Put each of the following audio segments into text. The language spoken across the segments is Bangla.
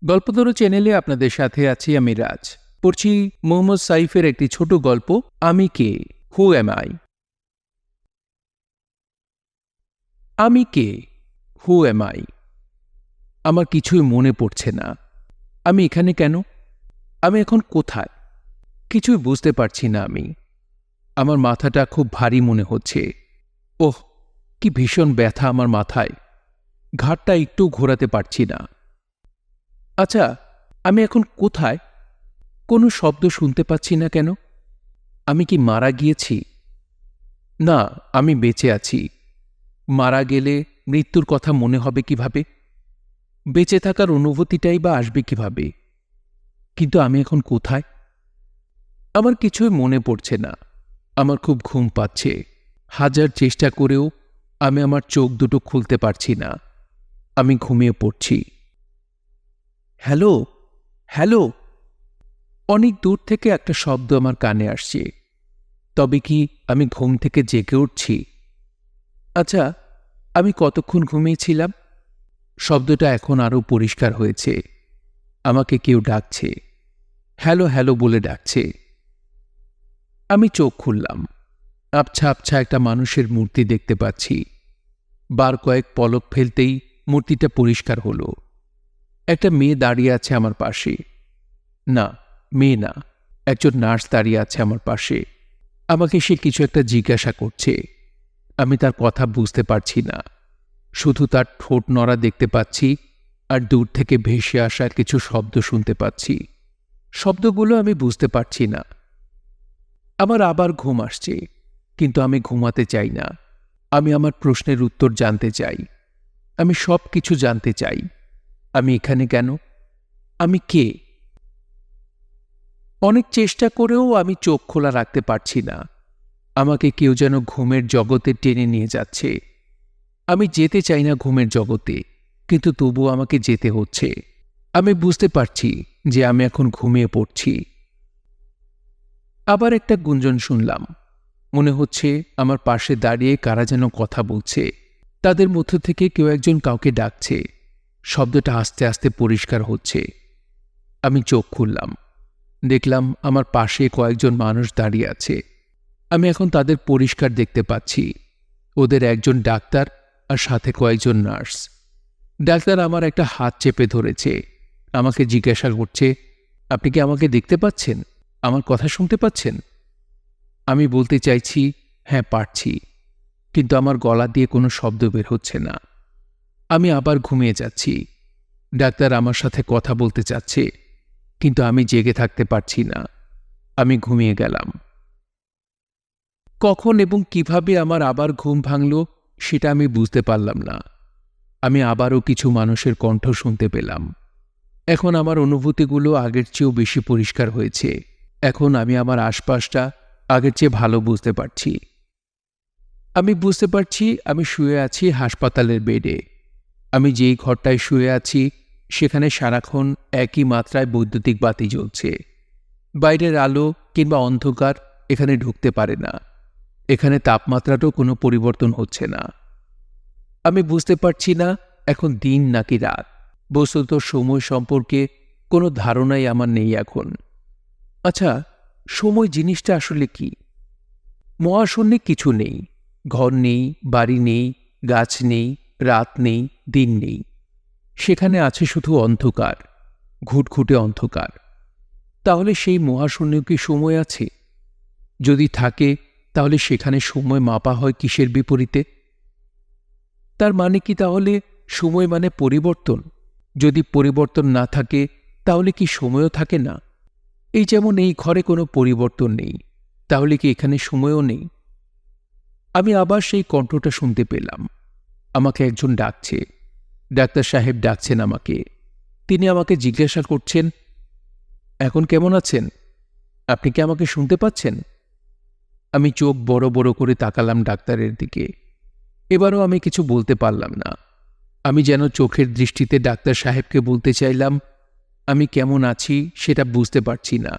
গল্পতরু চ্যানেলে আপনাদের সাথে আছি আমি রাজ। পড়ছি মোহাম্মদ সাইফের একটি ছোট গল্প, আমি কে, হু এম আই। আমি কে, হু এম আই। আমার কিছুই মনে পড়ছে না। আমি এখানে কেন? আমি এখন কোথায়? কিছুই বুঝতে পারছি না আমি। আমার মাথাটা খুব ভারী মনে হচ্ছে। ওহ, কি ভীষণ ব্যথা আমার মাথায়। ঘাড়টা একটু ঘোরাতে পারছি না। আচ্ছা, আমি এখন কোথায়? কোনো শব্দ শুনতে পাচ্ছি না কেন? আমি কি মারা গিয়েছি? না, আমি বেঁচে আছি। মারা গেলে মৃত্যুর কথা মনে হবে কিভাবে? বেঁচে থাকার অনুভূতিটাই বা আসবে কিভাবে? কিন্তু আমি এখন কোথায়? আমার কিছুই মনে পড়ছে না। আমার খুব ঘুম পাচ্ছে। হাজার চেষ্টা করেও আমি আমার চোখ দুটো খুলতে পারছি না। আমি ঘুমিয়ে পড়ছি। Hello, hello. অনেক দূর থেকে একটা শব্দ আমার কানে আসছে। তবে কি আমি ঘুম থেকে জেগে উঠছি? আচ্ছা, আমি কতক্ষণ ঘুমিয়েছিলাম? শব্দটা এখন আরও পরিষ্কার হয়েছে। আমাকে কেউ ডাকছে। হ্যালো হ্যালো বলে ডাকছে। আমি চোখ খুললাম। আবছা আবছা একটা মানুষের মূর্তি দেখতে পাচ্ছি। বার কয়েক পলক ফেলতেই মূর্তিটা পরিষ্কার হলো। একটা মেয়ে দাঁড়িয়ে আছে আমার পাশে। না, মেয়ে না, একজন নার্স দাঁড়িয়ে আছে আমার পাশে। আমাকে সে কিছু একটা জিজ্ঞাসা করছে। আমি তার কথা বুঝতে পারছি না। শুধু তার ঠোঁট নড়া দেখতে পাচ্ছি আর দূর থেকে ভেসে আসা কিছু শব্দ শুনতে পাচ্ছি। শব্দগুলো আমি বুঝতে পারছি না। আমার আবার ঘুম আসছে, কিন্তু আমি ঘুমাতে চাই না। আমি আমার প্রশ্নের উত্তর জানতে চাই। আমি সব কিছু জানতে চাই। আমি এখানে কেন? আমি কে? অনেক চেষ্টা করেও আমি চোখ খোলা রাখতে পারছি না। আমাকে কেউ যেন ঘুমের জগতে টেনে নিয়ে যাচ্ছে। আমি যেতে চাই না ঘুমের জগতে, কিন্তু তবুও আমাকে যেতে হচ্ছে। আমি বুঝতে পারছি যে আমি এখন ঘুমিয়ে পড়ছি। আবার একটা গুঞ্জন শুনলাম। মনে হচ্ছে আমার পাশে দাঁড়িয়ে কারা যেন কথা বলছে। তাদের মধ্য থেকে কেউ একজন কাউকে ডাকছে। শব্দটা আস্তে আস্তে পরিষ্কার হচ্ছে। আমি চোখ খুললাম। দেখলাম আমার পাশে কয়েকজন মানুষ দাঁড়িয়ে আছে। আমি এখন তাদের পরিষ্কার দেখতে পাচ্ছি। ওদের একজন ডাক্তার আর সাথে কয়েকজন নার্স। ডাক্তার আমার একটা হাত চেপে ধরেছে। আমাকে জিজ্ঞাসা করছে, আপনি কি আমাকে দেখতে পাচ্ছেন? আমার কথা শুনতে পাচ্ছেন? আমি বলতে চাইছি, হ্যাঁ পারছি, কিন্তু আমার গলা দিয়ে কোনো শব্দ বের হচ্ছে না। আমি আবার ঘুমিয়ে যাচ্ছি। ডাক্তার আমার সাথে কথা বলতে চাচ্ছে, কিন্তু আমি জেগে থাকতে পারছি না। আমি ঘুমিয়ে গেলাম। কখন এবং কিভাবে আমার আবার ঘুম ভাঙল সেটা আমি বুঝতে পারলাম না। আমি আবারও কিছু মানুষের কণ্ঠ শুনতে পেলাম। এখন আমার অনুভূতিগুলো আগের চেয়েও বেশি পরিষ্কার হয়েছে। এখন আমি আমার আশপাশটা আগের চেয়ে ভালো বুঝতে পারছি। আমি বুঝতে পারছি আমি শুয়ে আছি হাসপাতালের বেডে। আমি যেই ঘরটায় শুয়ে আছি সেখানে সারাক্ষণ একই মাত্রায় বৈদ্যুতিক বাতি জ্বলছে। বাইরের আলো কিংবা অন্ধকার এখানে ঢুকতে পারে না। এখানে তাপমাত্রাটাও কোনো পরিবর্তন হচ্ছে না। আমি বুঝতে পারছি না এখন দিন নাকি রাত। বস্তুত সময় সম্পর্কে কোনো ধারণাই আমার নেই এখন। আচ্ছা, সময় জিনিসটা আসলে কি? মহাশূন্যে কিছু নেই। ঘর নেই, বাড়ি নেই, গাছ নেই, রাত নেই, দিন নেই। সেখানে আছে শুধু অন্ধকার, ঘুটঘুটে অন্ধকার। তাহলে সেই মহাশূন্য কি সময় আছে? যদি থাকে তাহলে সেখানে সময় মাপা হয় কিসের বিপরীতে? তার মানে কি তাহলে সময় মানে পরিবর্তন? যদি পরিবর্তন না থাকে তাহলে কি সময়ও থাকে না? এই যেমন এই ঘরে কোনো পরিবর্তন নেই, তাহলে কি এখানে সময়ও নেই? আমি আবার সেই কণ্ঠটা শুনতে পেলাম। আমাকে একজন ডাকছে। ডাক্তার সাহেব ডাকছেন আমাকে। তিনি আমাকে জিজ্ঞাসা করছেন, এখন কেমন আছেন? আপনি কি আমাকে শুনতে পাচ্ছেন? আমি চোখ বড় বড় করে তাকালাম ডাক্তারের দিকে। এবারও আমি কিছু বলতে পারলাম না। আমি যেন চোখের দৃষ্টিতে ডাক্তার সাহেবকে বলতে চাইলাম, আমি কেমন আছি সেটা বুঝতে পারছি না।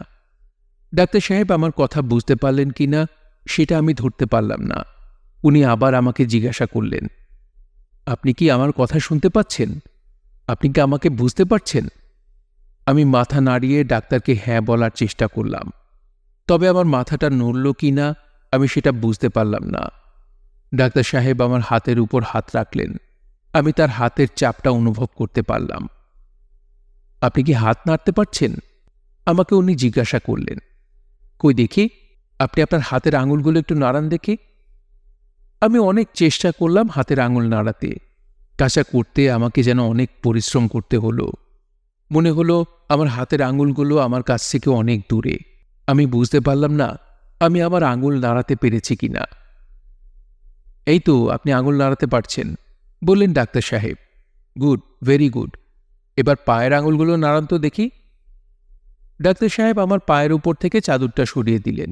ডাক্তার সাহেব আমার কথা বুঝতে পারলেন কিনা সেটা আমি ধরতে পারলাম না। উনি আবার আমাকে জিজ্ঞাসা করলেন, আপনি কি আমার কথা শুনতে পাচ্ছেন? আপনি কি আমাকে বুঝতে পারছেন? আমি মাথা নাড়িয়ে ডাক্তারকে হ্যাঁ বলার চেষ্টা করলাম, তবে আমার মাথাটা নড়ল কি না আমি সেটা বুঝতে পারলাম না। ডাক্তার সাহেব আমার হাতের উপর হাত রাখলেন। আমি তার হাতের চাপটা অনুভব করতে পারলাম। আপনি কি হাত নাড়তে পারছেন? আমাকে উনি জিজ্ঞাসা করলেন। কই দেখি, আপনি আপনার হাতের আঙুলগুলো একটু নাড়ান দেখি। আমি অনেক চেষ্টা করলাম হাতের আঙুল নাড়াতে। কাজটা করতে আমাকে যেন অনেক পরিশ্রম করতে হলো। মনে হলো আমার হাতের আঙুলগুলো আমার কাছ থেকে অনেক দূরে। আমি বুঝতে পারলাম না আমি আমার আঙুল নাড়াতে পেরেছি কিনা। এই তো আপনি আঙুল নাড়াতে পারছেন, বললেন ডাক্তার সাহেব। Good, very good. এবার পায়ের আঙুলগুলো নাড়ান তো দেখি। ডাক্তার সাহেব আমার পায়ের উপর থেকে চাদরটা সরিয়ে দিলেন।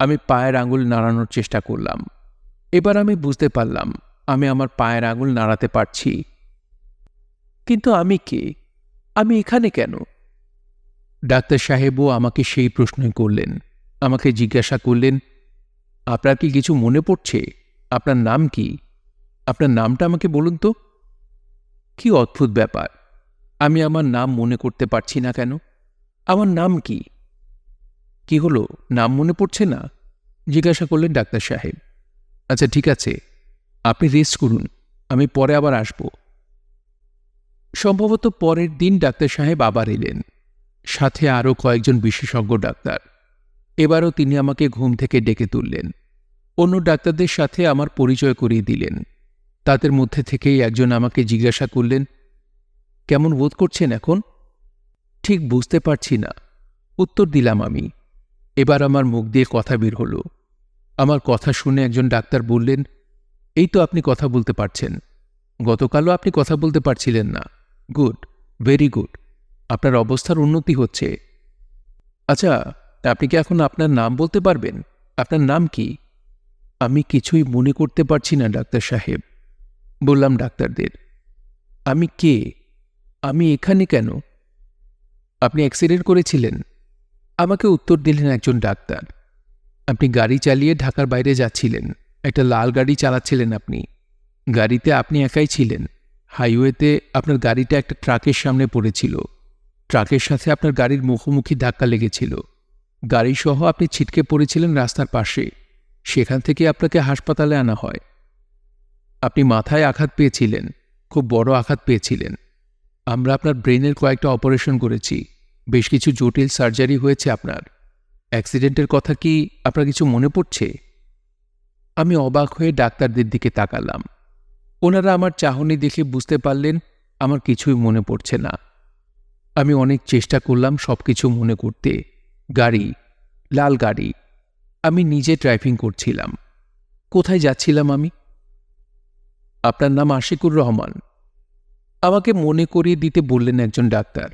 আমি পায়ের আঙুল নাড়ানোর চেষ্টা করলাম। এবার আমি বুঝতে পারলাম আমি আমার পায়ের আঙুল নাড়াতে পারছি। কিন্তু আমি কে? আমি এখানে কেন? ডাক্তার সাহেবও আমাকে সেই প্রশ্নই করলেন। আমাকে জিজ্ঞাসা করলেন, আপনার কি কিছু মনে পড়ছে? আপনার নাম কি? আপনার নামটা আমাকে বলুন তো। কি অদ্ভুত ব্যাপার, আমি আমার নাম মনে করতে পারছি না কেন? আমার নাম কি? কি হলো, নাম মনে পড়ছে না? জিজ্ঞাসা করলেন ডাক্তার সাহেব। আচ্ছা ঠিক আছে, আপনি রেস্ট করুন, আমি পরে আবার আসব। সম্ভবত পরের দিন ডাক্তার সাহেব আবার এলেন, সাথে আরও কয়েকজন বিশেষজ্ঞ ডাক্তার। এবারও তিনি আমাকে ঘুম থেকে ডেকে তুললেন। অন্য ডাক্তারদের সাথে আমার পরিচয় করিয়ে দিলেন। তাদের মধ্যে থেকেই একজন আমাকে জিজ্ঞাসা করলেন, কেমন বোধ করছেন এখন? ঠিক বুঝতে পারছি না, উত্তর দিলাম আমি। এবার আমার মুখ দিয়ে কথা বের হলো। আমার কথা শুনে একজন ডাক্তার বললেন, এই তো আপনি কথা বলতে পারছেন। গতকালও আপনি কথা বলতে পারছিলেন না। Good, very good. আপনার অবস্থার উন্নতি হচ্ছে। আচ্ছা, আপনি কি এখন আপনার নাম বলতে পারবেন? আপনার নাম কি? আমি কিছুই মনে করতে পারছি না ডাক্তার সাহেব, বললাম ডাক্তারদের। আমি কে? আমি এখানে কেন? আপনি অ্যাক্সিডেন্ট করেছিলেন? আমাকে উত্তর দিলেন একজন ডাক্তার। আপনি গাড়ি চালিয়ে ঢাকার বাইরে যাচ্ছিলেন, একটা লাল গাড়ি চালাচ্ছিলেন আপনি। গাড়িতে আপনি একাই ছিলেন। হাইওয়েতে আপনার গাড়িটা একটা ট্রাকের সামনে পড়েছিল। ট্রাকের সাথে আপনার গাড়ির মুখোমুখি ধাক্কা লেগেছিল। গাড়িসহ আপনি ছিটকে পড়েছিলেন রাস্তার পাশে। সেখান থেকে আপনাকে হাসপাতালে আনা হয়। আপনি মাথায় আঘাত পেয়েছিলেন, খুব বড় আঘাত পেয়েছিলেন। আমরা আপনার ব্রেনের কয়েকটা অপারেশন করেছি, বেশ কিছু জটিল সার্জারি হয়েছে আপনার। অ্যাক্সিডেন্টের কথা কি আপনার কিছু মনে পড়ছে? আমি অবাক হয়ে ডাক্তারদের দিকে তাকালাম। ওনারা আমার চাহনি দেখে বুঝতে পারলেন আমার কিছুই মনে পড়ছে না। আমি অনেক চেষ্টা করলাম সবকিছু মনে করতে। গাড়ি, লাল গাড়ি, আমি নিজে ড্রাইভিং করছিলাম। কোথায় যাচ্ছিলাম আমি? আপনার নাম আশিকুর রহমান, আমাকে মনে করিয়ে দিতে বললেন একজন ডাক্তার।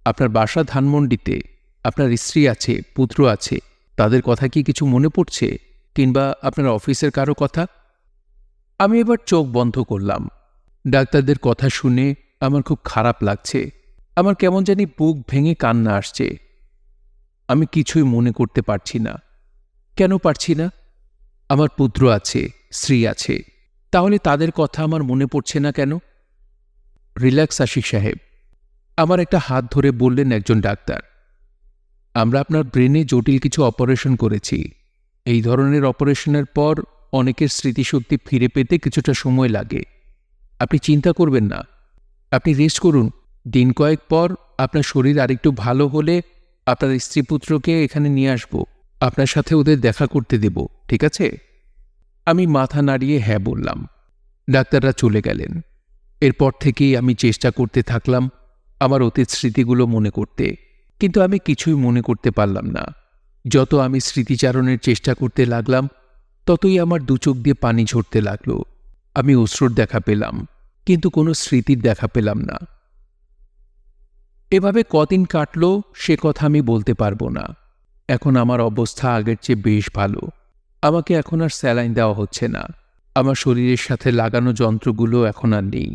আপনার বাসা ধানমন্ডিতে, আপনার স্ত্রী আছে, পুত্র আছে, তাদের কথা কি কিছু মনে পড়ছে? কিংবা আপনার অফিসের কারো কথা? আমি এবার চোখ বন্ধ করলাম। ডাক্তারদের কথা শুনে আমার খুব খারাপ লাগছে। আমার কেমন জানি বুক ভেঙে কান্না আসছে। আমি কিছুই মনে করতে পারছি না। কেন পারছি না? আমার পুত্র আছে, স্ত্রী আছে, তাহলে তাদের কথা আমার মনে পড়ছে না কেন? রিল্যাক্স আশিক সাহেব, আমার একটা হাত ধরে বললেন একজন ডাক্তার। আমরা আপনার ব্রেনে জটিল কিছু অপারেশন করেছি। এই ধরনের অপারেশনের পর অনেকের স্মৃতিশক্তি ফিরে পেতে কিছুটা সময় লাগে। আপনি চিন্তা করবেন না, আপনি রেস্ট করুন। দিন কয়েক পর আপনার শরীর আরেকটু ভালো হলে আপনার স্ত্রীপুত্রকে এখানে নিয়ে আসব, আপনার সাথে ওদের দেখা করতে দেব, ঠিক আছে? আমি মাথা নাড়িয়ে হ্যাঁ বললাম। ডাক্তাররা চলে গেলেন। এরপর থেকেই আমি চেষ্টা করতে থাকলাম আমার অতীত স্মৃতিগুলো মনে করতে, কিন্তু আমি কিছুই মনে করতে পারলাম না। যত আমি স্মৃতিচারণের চেষ্টা করতে লাগলাম ততই আমার দু চোখ দিয়ে পানি ঝরতে লাগলো। আমি অশ্রুর দেখা পেলাম, কিন্তু কোনো স্মৃতির দেখা পেলাম না। এভাবে কদিন কাটল সে কথা আমি বলতে পারবো না। এখন আমার অবস্থা আগের চেয়ে বেশ ভালো। আমাকে এখন আর স্যালাইন দেওয়া হচ্ছে না। আমার শরীরের সাথে লাগানো যন্ত্রগুলো এখন আর নেই।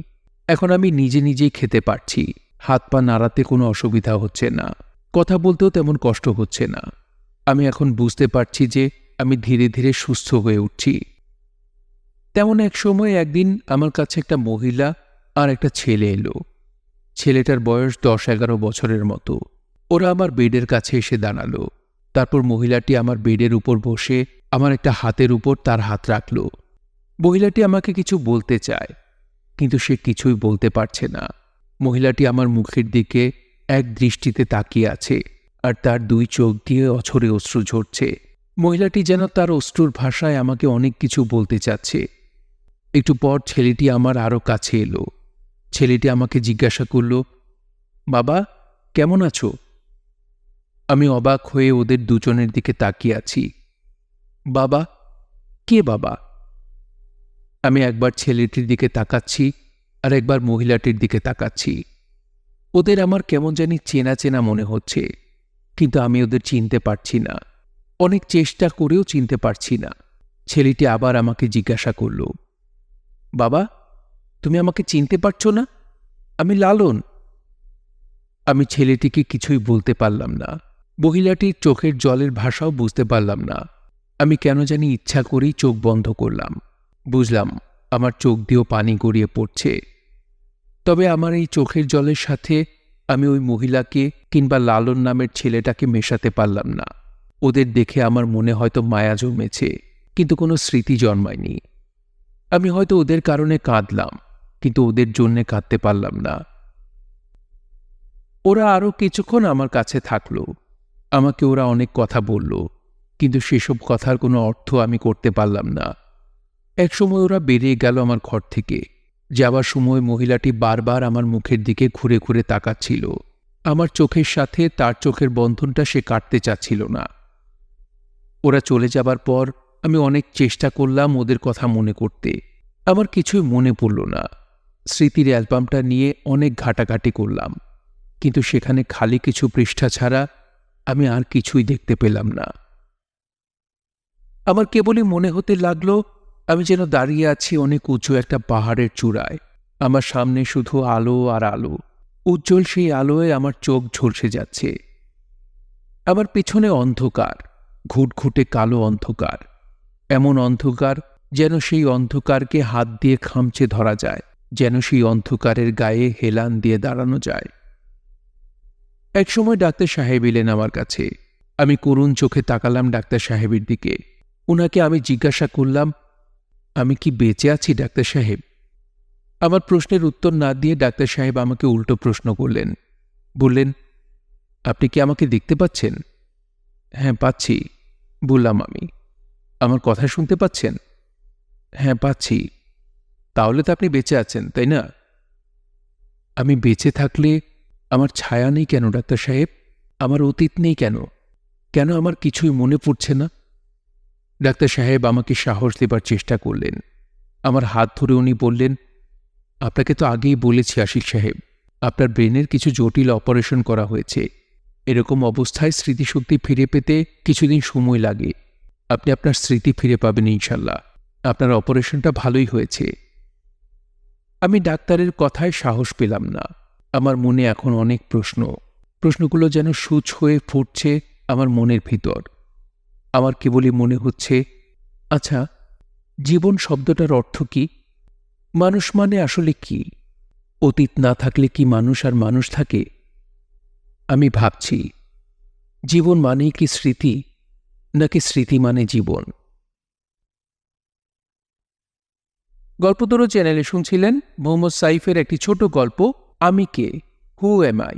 এখন আমি নিজে নিজেই খেতে পারছি। হাত পা নাড়াতে কোনো অসুবিধা হচ্ছে না। কথা বলতেও তেমন কষ্ট হচ্ছে না। আমি এখন বুঝতে পারছি যে আমি ধীরে ধীরে সুস্থ হয়ে উঠছি। তেমন এক সময় একদিন আমার কাছে একটা মহিলা আর একটা ছেলে এলো। ছেলেটার বয়স 10-11 বছরের মতো। ওরা আমার বেডের কাছে এসে দাঁড়ালো। তারপর মহিলাটি আমার বেডের উপর বসে আমার একটা হাতের উপর তার হাত রাখল। মহিলাটি আমাকে কিছু বলতে চায়, কিন্তু সে কিছুই বলতে পারছে না। মহিলাটি আমার মুখের দিকে এক দৃষ্টিতে তাকিয়ে আছে, আর তার 2 চোখ দিয়ে অঝরে অশ্রু ঝরছে। মহিলাটি যেন তার অশ্রুর ভাষায় আমাকে অনেক কিছু বলতে চাচ্ছে। একটু পর ছেলেটি আমার আরও কাছে এলো। ছেলেটি আমাকে জিজ্ঞাসা করল, বাবা কেমন আছো? আমি অবাক হয়ে ওদের দুজনের দিকে তাকিয়ে আছি। বাবা? কে বাবা? আমি একবার ছেলেটির দিকে তাকাচ্ছি আর একবার মহিলাটির দিকে তাকাচ্ছি। ওদের আমার কেমন জানি চেনা চেনা মনে হচ্ছে, কিন্তু আমি ওদের চিনতে পারছি না। অনেক চেষ্টা করেও চিনতে পারছি না। ছেলেটি আবার আমাকে জিজ্ঞাসা করল, বাবা তুমি আমাকে চিনতে পারছো না? আমি লালন। আমি ছেলেটিকে কিছুই বলতে পারলাম না। মহিলাটির চোখের জলের ভাষাও বুঝতে পারলাম না। আমি কেন জানি ইচ্ছা করেই চোখ বন্ধ করলাম। বুঝলাম আমার চোখ দিয়েও পানি গড়িয়ে পড়ছে। তবে আমার এই চোখের জলের সাথে আমি ওই মহিলাকে কিংবা লালন নামের ছেলেটাকে মেশাতে পারলাম না। ওদের দেখে আমার মনে হয়তো মায়া জন্মেছে, কিন্তু কোনো স্মৃতি জন্মায়নি। আমি হয়তো ওদের কারণে কাঁদলাম, কিন্তু ওদের জন্যে কাঁদতে পারলাম না। ওরা আরও কিছুক্ষণ আমার কাছে থাকল। আমাকে ওরা অনেক কথা বলল, কিন্তু সেসব কথার কোনো অর্থ আমি করতে পারলাম না। একসময় ওরা বেরিয়ে গেল আমার ঘর থেকে। যাবার সময় মহিলাটি বারবার আমার মুখের দিকে ঘুরে ঘুরে তাকাচ্ছিল। আমার চোখের সাথে তার চোখের বন্ধনটা সে কাটতে চাচ্ছিল না। ওরা চলে যাবার পর আমি অনেক চেষ্টা করলাম ওদের কথা মনে করতে। আমার কিছুই মনে পড়ল না। স্মৃতির অ্যালবামটা নিয়ে অনেক ঘাটাঘাটি করলাম, কিন্তু সেখানে খালি কিছু পৃষ্ঠা ছাড়া আমি আর কিছুই দেখতে পেলাম না। আমার কেবলই মনে হতে লাগলো আমি যেন দাঁড়িয়ে আছি অনেক উঁচু একটা পাহাড়ের চূড়ায়। আমার সামনে শুধু আলো আর আলো। উজ্জ্বল সেই আলোয় আমার চোখ ঝলসে যাচ্ছে। আমার পেছনে অন্ধকার, ঘুটঘুটে কালো অন্ধকার। এমন অন্ধকার যেন সেই অন্ধকারকে হাত দিয়ে খামচে ধরা যায়, যেন সেই অন্ধকারের গায়ে হেলান দিয়ে দাঁড়ানো যায়। একসময় ডাক্তার সাহেব এলেন আমার কাছে। আমি করুণ চোখে তাকালাম ডাক্তার সাহেবের দিকে। উনাকে আমি জিজ্ঞাসা করলাম, আমি কি বেঁচে আছি ডাক্তার সাহেব? আমার প্রশ্নের উত্তর না দিয়ে ডাক্তার সাহেব আমাকে উল্টো প্রশ্ন করলেন। বললেন, আপনি কি আমাকে দেখতে পাচ্ছেন? হ্যাঁ পাচ্ছি, বললাম আমি। আমার কথা শুনতে পাচ্ছেন? হ্যাঁ পাচ্ছি। তাহলে তো আপনি বেঁচে আছেন, তাই না? আমি বেঁচে থাকলে আমার ছায়া নেই কেন ডাক্তার সাহেব? আমার অতীত নেই কেন? কেন আমার কিছুই মনে পড়ছে না? ডাক্তার সাহেব আমাকে সাহস দেবার চেষ্টা করলেন। আমার হাত ধরে উনি বললেন, আপনাকে তো আগেই বলেছি আশিক সাহেব, আপনার ব্রেনের কিছু জটিল অপারেশন করা হয়েছে। এরকম অবস্থায় স্মৃতিশক্তি ফিরে পেতে কিছুদিন সময় লাগে। আপনি আপনার স্মৃতি ফিরে পাবেন ইনশাল্লাহ। আপনার অপারেশনটা ভালোই হয়েছে। আমি ডাক্তারের কথায় সাহস পেলাম না। আমার মনে এখন অনেক প্রশ্ন। প্রশ্নগুলো যেন সূচ হয়ে ফুটছে আমার মনের ভিতর। আমার কেবলই মনে হচ্ছে, আচ্ছা, জীবন শব্দটার অর্থ কি? মানুষ মানে আসলে কি? অতীত না থাকলে কি মানুষ আর মানুষ থাকে? আমি ভাবছি, জীবন মানেই কি স্মৃতি, নাকি স্মৃতি মানে জীবন? গল্পতরু চ্যানেলে শুনছিলেন মোহাম্মদ সাইফের একটি ছোট গল্প, আমি কে, হু এম আই।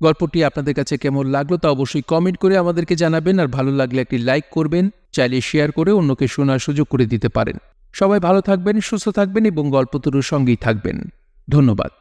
গল্পটি আপনাদের কাছে কেমন লাগলো তা অবশ্যই কমেন্ট করে আমাদেরকে জানাবেন, আর ভালো লাগলে একটি লাইক করবেন, চাইলে শেয়ার করে অন্যকে শোনার সুযোগ করে দিতে পারেন। সবাই ভালো থাকবেন, সুস্থ থাকবেন এবং গল্পতরুর সঙ্গেই থাকবেন। ধন্যবাদ।